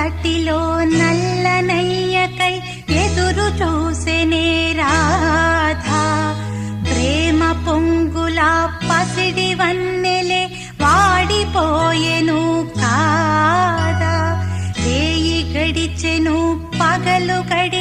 తటిలో నల్లనయ్యకై ఎదురు చూసెనే రాధా. ప్రేమ పొంగుల పసిడి వన్నెలే వాడిపోయెను కాదా. రేయి గడిచెను పగలు గడి